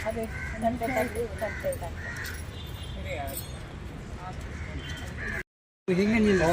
ಅದೇ ಹಿಂಗೆ ನಿಲ್ಲ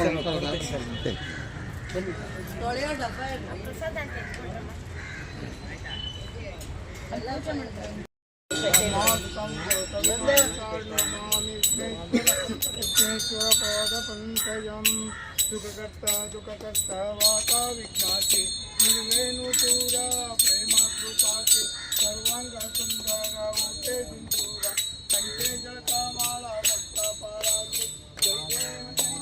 ಸುಖಕರ್ತ ದುಃಖಕರ್ತ ವಾತ ವಿಜ್ಞಾತಿ ನಿರ್ವೇಣು ಪೂರ ಪ್ರೇಮ ಕೃಪಾತಿ ಸರ್ವಾಂಗ ಸುಂದರ ಊಟೆ ಸಿಂಧೂರ ಕಂಠೆ ಜಳಕ ಮಾಳ ಭಕ್ತ ಪಾರಾಗಿ ಜಯ ಜಯ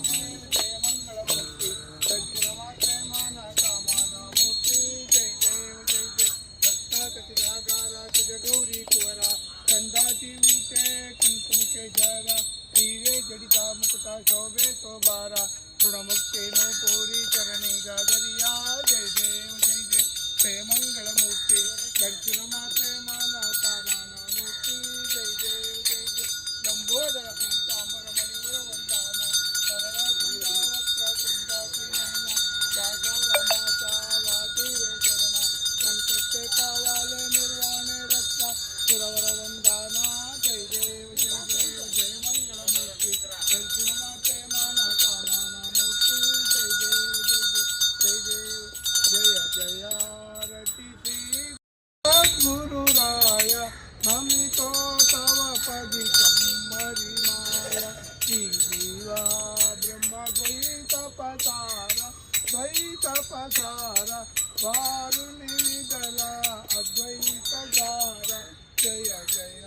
ಜಯ ಮಂಗಳ ಮೂರ್ತಿ ದಕ್ಷಿಣ ಮಾತೆ ಮಾನ ಕಾಮನ ಮೂರ್ತಿ ಜಯ ಜಯ ಜಯ ಜಯ ರತ್ನಾಕತಿ ರಾಗಾರ ತುಜ ಗೌರಿ ಕುವರ ಕಂದಾತಿ ಊಟೆ ಕುಂಕುಮಕ್ಕೆ ಜರ ತೀರೆ ಜಡಿತ ಮುಕುಟ ಶೋಭೆ ತೋಬಾರ ಋಣಮುಕ್ತೇನೋ ಪೂರಿ ಚರಣಿ ಜಾಗರಿಯಾ ಜಯ ದೇವ ಜಯ ಜಯ ಜಯ ಮಂಗಳ ಮೂರ್ತಿ ದಕ್ಷಿಣ ಮಾತೆ ಮಾನವ ಕಾಮನ ಮೂರ್ತಿ ಜಯ ದೇವ ಜಯ ಜಯ ಲಂಬೋದರ ಪೀತಾಂಬರ ಮಣಿವರ ವಂದಾನ ಸರಳ ಕುಂದಾವಕ್ರ ಕುಂದಾತಿ ನಮನ ಜಾಗರ ಮಾತಾ ವಾತಿ ಚರಣ ಸಂಕಷ್ಟೆ ಪಾವಾಲೆ ನಿರ್ವಾಣೆ ರಕ್ತ ಸುರವರ ವಂದಾನ ಜಯ ದೇವ ಜಯ ದೇವ ಜಯ ಮಂಗಳ ಮೂರ್ತಿ ದಕ್ಷಿಣ ಮಾತೆ ಮಾನವ ಕಾಮನ ಮೂರ್ತಿ ಜಯ ದೇವ ಜಯ ಜಯ ಜಯ ಜಯ ರತಿ ಶ್ರೀ ಸದ್ಗುರುರಾಯ ನಮಿತೋ ತವ ಪದಿ ಕಮ್ಮರಿ ಮಾಯ ಶ್ರೀ ಜೀವಾ ಬ್ರಹ್ಮ ದ್ವೈತ ಪಸಾರ ವಾರುಣಿ ನಿಧಲ ಅದ್ವೈತ ಗಾರ ಜಯ ಜಯ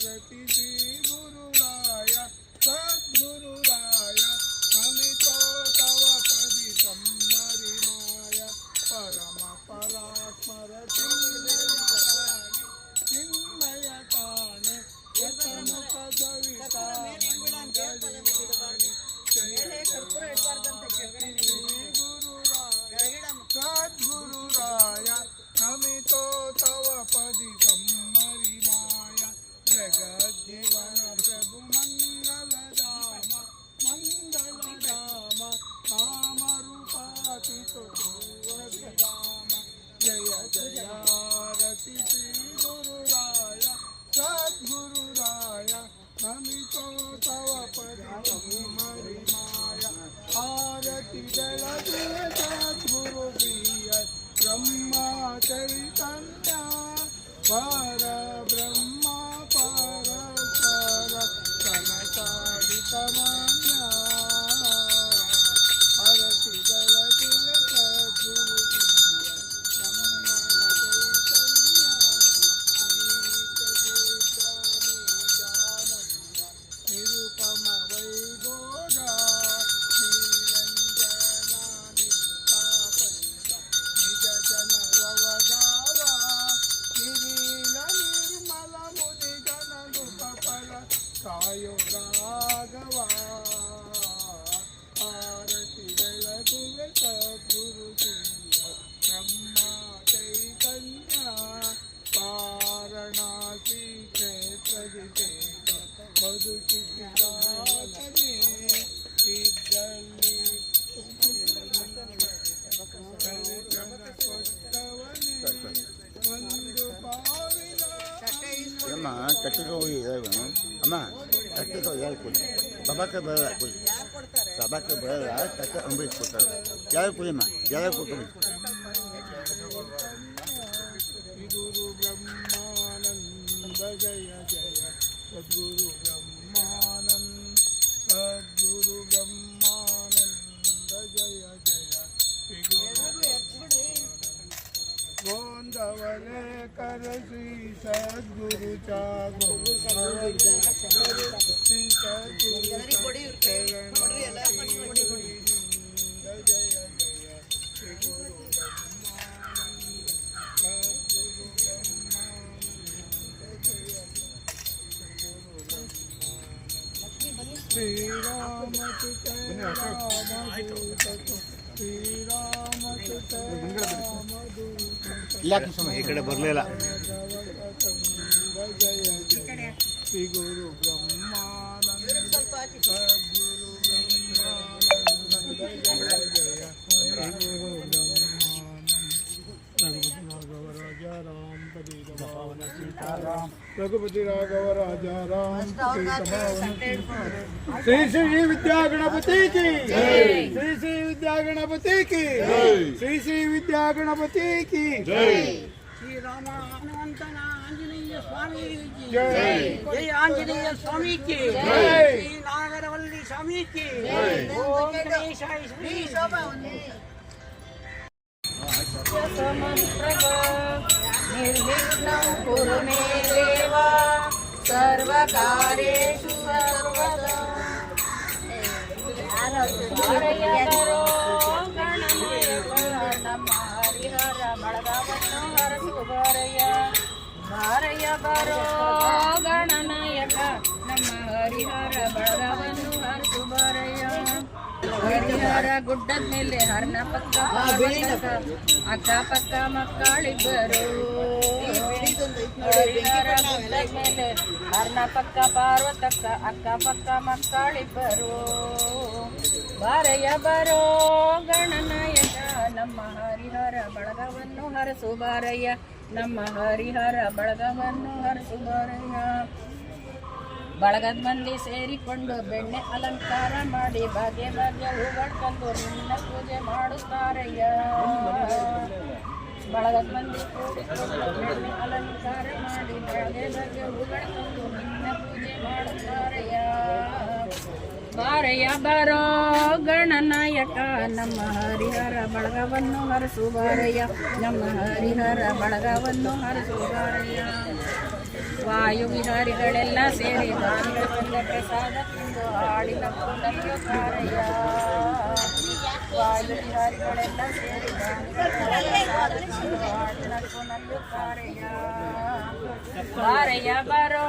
ರತಿ ಶ್ರೀ ಗುರುರಾಯ ಸದ್ಗುರುರಾಯ ನಮಿತೋ ತವ ಪದಿ ಕಮ್ಮರಿ ಮಾಯ ಪರಮ ಪರಾತ್ಮರ ಚಿನ್ಮಯ ಕಾಣೆ ಯತಮುಖ ಸವಿತ ಮಂಡಲಿವಾಣಿ ಜಯ ಸದ್ಗುರುರಾಯ ನಮಿತೋ ತವ ಪದಿ ಕಮ್ಮರಿ ಮಾಯ ಜಗಜ್ಜೀವನ ಪ್ರಭು ಮಂಗಲ ಧಾಮ ಕಾಮ ರೂಪಾತಿತು ಧಾಮ ಜಯ ಜಯ ರತಿ ಶ್ರೀ ಗುರುರಾಯ ಸದ್ಗುರುರಾಯ ನಮಿತೋ ತವ ಪದಿ ಕಮ್ಮರಿ ಮಾಯ ಆರತಿ ಬೆಳಗುವ ಸದ್ಗುರು ಪ್ರಿಯ ಬ್ರಹ್ಮ ಚೈತನ್ಯ ಪರ ಬ್ರಹ್ಮ ಪರಸ್ಪರ ಕನಕಾದಿತ ಮಾನ್ಯ ಆರತಿ ಬೆಳಗುವ ಸದ್ಗುರು ಪ್ರಿಯ ಬ್ರಹ್ಮ ಚೈತನ್ಯ ನಿತ್ಯಾನಂದ ನಿರುಪಮ ವೈಭೋಗ ನಿರಂಜನ ನಿಷ್ಠಾಪಂತ ನಿಜ ಜನ ವವಗಾವ ನಿರೀಲ ನಿರ್ಮಲ ಮುದಿ ಜನ ದುಃಖಫಲ ಕಾಯೋ ರಾಘವ ಆರತಿ ಬೆಳಗುವೆ ಸದ್ಗುರು ಪ್ರಿಯ ಬ್ರಹ್ಮ ಚೈತನ್ಯ ವಾರಣಾಸಿ ಕ್ಷೇತ್ರಜಿತೆ ಬದುಕಿಸಿದಾತನೇ ಇದ್ದಲ್ಲಿ ಕೊಟ್ಟವನೇ ಒಂದು ಪಾವಿನ ಅಮ್ಮ ಕಟ್ಟಿಗೆ ಹೋಗಿ ಅಮ್ಮ ಕಟ್ಟಿಗೆ ಹೋಗಿ ಯಾರು ಕೊಡಿ ಸಭಾಕ್ಕೆ ಬರಲ್ಲ ಕೊಡಿ ಸಭಾಕ್ಕೆ ಬರಲ್ಲ ಕಟ್ಟ ಅಂಬರೀಷ್ ಕೊಡ್ತಾರೆ ಯಾರು ಕೊಡಿಮ್ಮ ಯಾರು ಕೊಟ್ಟು ಗುರು ಬ್ರಹ್ಮಾನಂದ ಜಯ ಜಯ ಸದ್ಗುರು ಬ್ರಹ್ಮಾನಂದ ಸದ್ಗುರು ಬ್ರಹ್ಮಾನಂದ ಜಯ ಜಯ ಗೋಂದವಲೆ ಕರ ಶ್ರೀ ಸದ್ಗುರು ಚಾಗೋ ಶ್ರೀ ಸದ್ಗುರು ಚರಣ ಜಯ ಜಯ ಶ್ರೀ ಗುರು ಈ ಕಡೆ ಬರಲಿಲ್ಲ ಶ್ರೀ ಗುರು ಬ್ರಹ್ಮಾನಂದ ಸದ್ಗುರು ಬ್ರಹ್ಮಾನಂದ ಜಯ ಜಯ ಶ್ರೀ ಗುರು ಬ್ರಹ್ಮಾನಂದ रघुपति राघव राजा राम श्री श्री विद्या गणपति की श्री श्री विद्या गणपति की श्री श्री विद्या गणपति की श्री राम हनुमंतन आंजनेय स्वामी की जय आंजनेय स्वामी की श्री नागरवल्ली स्वामी की ओम गणेशाय श्री निर्विघ्नं कुरु मे देव सर्वकार्येषु सर्वदा हरयरो गणनायक ನಮ್ಮ ಹರಿಹರ ಬಳಗವನ್ನು ಹರಸು ಬಾರಯ್ಯ ಬರೋ ಗಣನಾಯಕ ನಮ್ಮ ಹರಿಹರ ಬಳಗವನ್ನು ಹರಸು ಬಾರಯ್ಯ ಹರಿಹರ ಗುಡ್ಡದ ಮೇಲೆ ಹರ್ನ ಪಕ್ಕ ಅಕ್ಕ ಪಕ್ಕ ಮಕ್ಕಳಿಬ್ಬರು ಹರಿಹರ ಗುಡ್ಡದ ಮೇಲೆ ಹರ್ನ ಪಕ್ಕ ಪಾರ್ವತಕ್ಕ ಅಕ್ಕ ಪಕ್ಕ ಮಕ್ಕಳಿಬ್ಬರು ಬಾರಯ್ಯ ಬರೋ ಗಣನಾಯಕ ನಮ್ಮ ಹರಿಹರ ಬಳಗವನ್ನು ಹರಸು ಬಾರಯ್ಯ ನಮ್ಮ ಹರಿಹರ ಬಳಗವನ್ನು ಹರಸು ಬಾರಯ್ಯ ಬಳಗದ ಮಂದಿ ಸೇರಿಕೊಂಡು ಬೆಣ್ಣೆ ಅಲಂಕಾರ ಮಾಡಿ ಭಾಗ್ಯ ಭಾಗ್ಯ ಹೂಗಳು ತಂದು ನಿನ್ನ ಪೂಜೆ ಮಾಡುತ್ತಾರಯ್ಯ ಬಳಗದ ಮಂದಿ ಕೂಡಿಕೊಂಡು ಬೆಣ್ಣೆ ಅಲಂಕಾರ ಮಾಡಿ ಭಾಗ್ಯ ಭಾಗ್ಯ ಹೂಗಳು ತಂದು ನಿನ್ನ ಪೂಜೆ ಮಾಡುತ್ತಾರಯ್ಯ ಬಾರಯ್ಯ ಬರೋ ಗಣನಾಯಕ ನಮ್ಮ ಹರಿಹರ ಬಳಗವನ್ನು ಹರಸು ಬಾರಯ್ಯ ನಮ್ಮ ಹರಿಹರ ಬಳಗವನ್ನು ಹರಸು ಬಾರಯ್ಯ ವಾಯು ವಿಹಾರಿಗಳೆಲ್ಲ ಸೇರಿ ದಾನಿಗಳ ಬಂದ ಪ್ರಸಾದ ತಿಂದು ಹಾಡಿನ ನಲಿಯುತ್ತಾರಯ್ಯ ವಾಯು ವಿಹಾರಿಗಳೆಲ್ಲ ಸೇರಿ ಹಾಡಿನ ನಲಿಯುತ್ತಾರಯ್ಯ ಬಾರಯ್ಯ ಬರೋ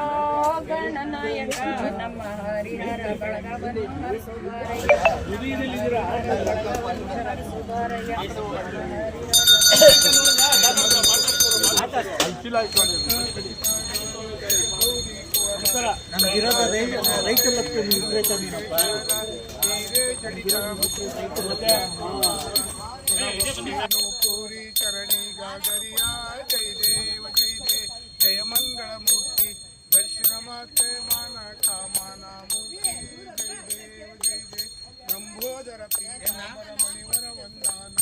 ಗಣನಾಯಕ ನಮ್ಮ ಹರಿಹರ ಬಳಗವನ್ನು ಹರಸು ಬಾರಯ್ಯ ಹರಸು ಬಾರಯ್ಯ ನಮ್ಗಿರೋದು ರೈತ ವಿಪರೀತ ನೀನಪ್ಪ ಪೂರಿ ಚರಣಿ ಗಾಗರಿಯ ಜಯ ದೇವ ಜಯ ಜಯ ಜಯ ಮಂಗಳ ಮೂರ್ತಿ ದರ್ಶನ ಮಾತೆ ಮಾನ ಕಾಮನ ಮೂರ್ತಿ ಜಯ ದೇವ ಜಯ ಜಯ ಬ್ರಹ್ಮೋದರ ಪೀಠಾಂಬರ ಮಣಿವರ ವಂದಾನ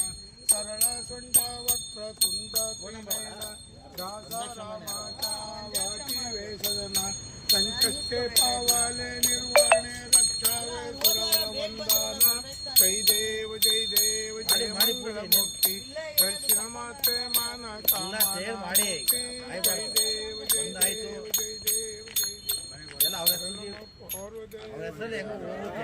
ಸರಳ ಸೊಂಡ ವಕ್ರ ತುಂಡ ತ್ರಿನಯನ ದಾಸ ರಾಮಾಚಾವತಿ ವೇಷದನ ಸಂಕಷ್ಟೇ ಪಾವಾಲೆ ನಿರ್ವಹಣೆ ರಕ್ಷಾವೆ ಸುರವರ ವಂದಾನ ಜಯ ದೇವ ಜಯ ದೇವ ಜಯ ಮಂಗಳ ಮೂರ್ತಿ ದರ್ಶನ ಮಾತೆ ಮಾನ ಕಾಮನ ಮೂರ್ತಿ ಜಯ ದೇವ ಜಯ ದೇವ ಜಯ ದೇವ ಜಯ ದೇವ